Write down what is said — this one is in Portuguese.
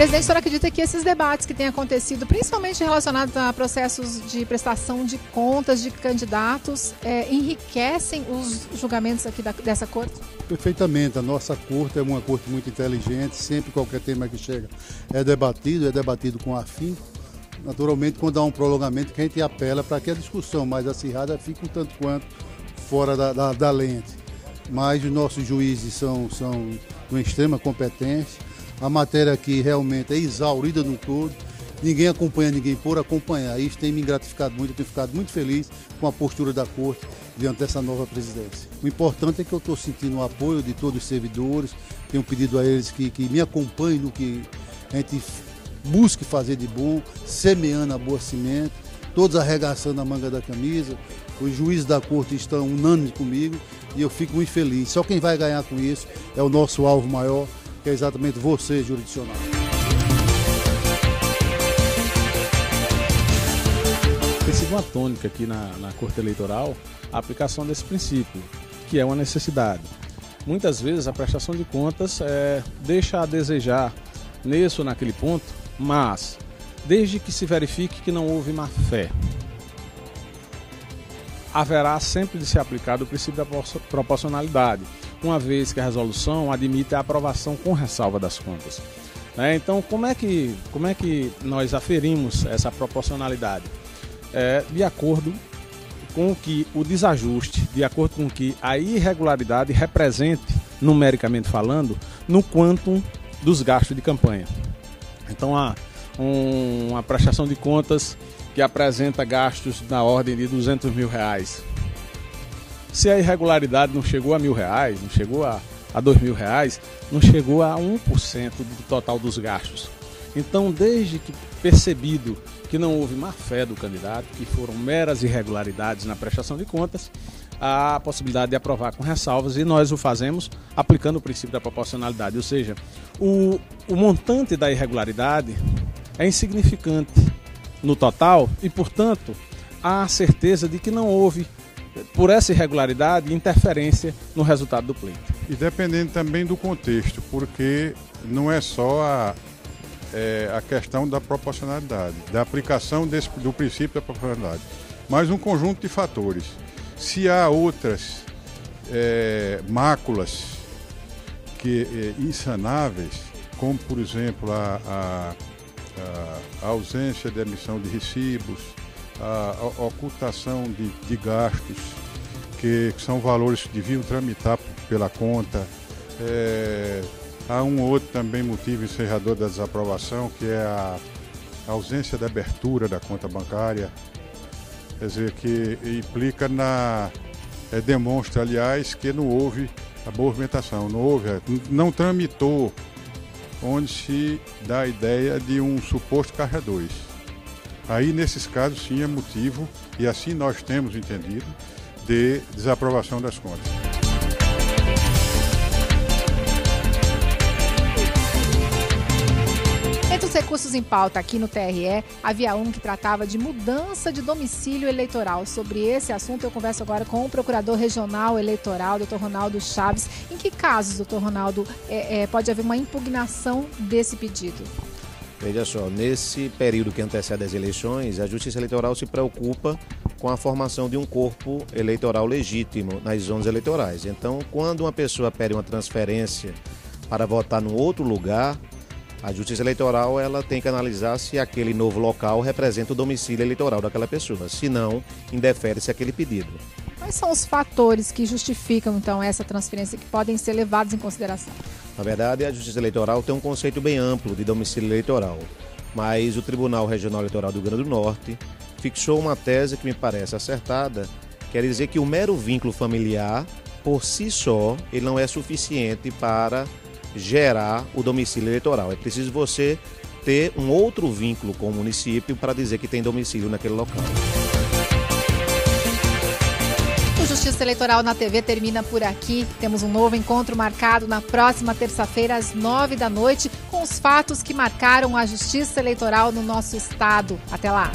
Presidente, o senhor acredita que esses debates que têm acontecido, principalmente relacionados a processos de prestação de contas de candidatos, enriquecem os julgamentos aqui dessa corte? Perfeitamente. A nossa corte é uma corte muito inteligente. Sempre qualquer tema que chega é debatido com afinco. Naturalmente, quando há um prolongamento, que a gente apela para que a discussão mais acirrada fique um tanto quanto fora da lente. Mas os nossos juízes são de uma extrema competência. A matéria aqui realmente é exaurida no todo. Ninguém acompanha ninguém por acompanhar. Isso tem me gratificado muito. Eu tenho ficado muito feliz com a postura da Corte diante dessa nova presidência. O importante é que eu estou sentindo o apoio de todos os servidores. Tenho pedido a eles que me acompanhem no que a gente busque fazer de bom, semeando a boa semente, todos arregaçando a manga da camisa. Os juízes da Corte estão unânimes comigo e eu fico muito feliz. Só quem vai ganhar com isso é o nosso alvo maior, que é exatamente você, jurisdicional. Tem sido uma tônica aqui na Corte Eleitoral a aplicação desse princípio, que é uma necessidade. Muitas vezes a prestação de contas deixa a desejar nesse ou naquele ponto, mas desde que se verifique que não houve má fé, haverá sempre de ser aplicado o princípio da proporcionalidade, uma vez que a resolução admite a aprovação com ressalva das contas. Então, como é que nós aferimos essa proporcionalidade? De acordo com que o desajuste, de acordo com que a irregularidade represente, numericamente falando, no quantum dos gastos de campanha. Então, há uma prestação de contas que apresenta gastos na ordem de R$200 mil. Se a irregularidade não chegou a R$1.000, não chegou a R$2.000, não chegou a 1% do total dos gastos. Então, desde que percebido que não houve má fé do candidato, que foram meras irregularidades na prestação de contas, há a possibilidade de aprovar com ressalvas, e nós o fazemos aplicando o princípio da proporcionalidade, ou seja, o montante da irregularidade é insignificante no total e, portanto, há a certeza de que não houve, por essa irregularidade, interferência no resultado do pleito. E dependendo também do contexto, porque não é só a questão da proporcionalidade, da aplicação do princípio da proporcionalidade, mas um conjunto de fatores. Se há outras máculas insanáveis, como, por exemplo, a ausência de emissão de recibos, a ocultação de gastos, que são valores que deviam tramitar pela conta. Há um outro também motivo encerrador da desaprovação, que é a ausência de abertura da conta bancária, quer dizer, que implica demonstra, aliás, que não houve a movimentação, não tramitou, onde se dá a ideia de um suposto carga 2. Aí, nesses casos, sim, é motivo, e assim nós temos entendido, de desaprovação das contas. Entre os recursos em pauta aqui no TRE, havia um que tratava de mudança de domicílio eleitoral. Sobre esse assunto, eu converso agora com o Procurador Regional Eleitoral, Dr. Ronaldo Chaves. Em que casos, Dr. Ronaldo, pode haver uma impugnação desse pedido? Veja só, nesse período que antecede as eleições, a Justiça Eleitoral se preocupa com a formação de um corpo eleitoral legítimo nas zonas eleitorais. Então, quando uma pessoa pede uma transferência para votar num outro lugar, a Justiça Eleitoral ela tem que analisar se aquele novo local representa o domicílio eleitoral daquela pessoa. Se não, indefere-se aquele pedido. Quais são os fatores que justificam, então, essa transferência, que podem ser levados em consideração? Na verdade, a Justiça Eleitoral tem um conceito bem amplo de domicílio eleitoral, mas o Tribunal Regional Eleitoral do Rio Grande do Norte fixou uma tese que me parece acertada, quer dizer que o mero vínculo familiar, por si só, ele não é suficiente para gerar o domicílio eleitoral. É preciso você ter um outro vínculo com o município para dizer que tem domicílio naquele local. O Justiça Eleitoral na TV termina por aqui. Temos um novo encontro marcado na próxima terça-feira, às 9h, com os fatos que marcaram a Justiça Eleitoral no nosso estado. Até lá!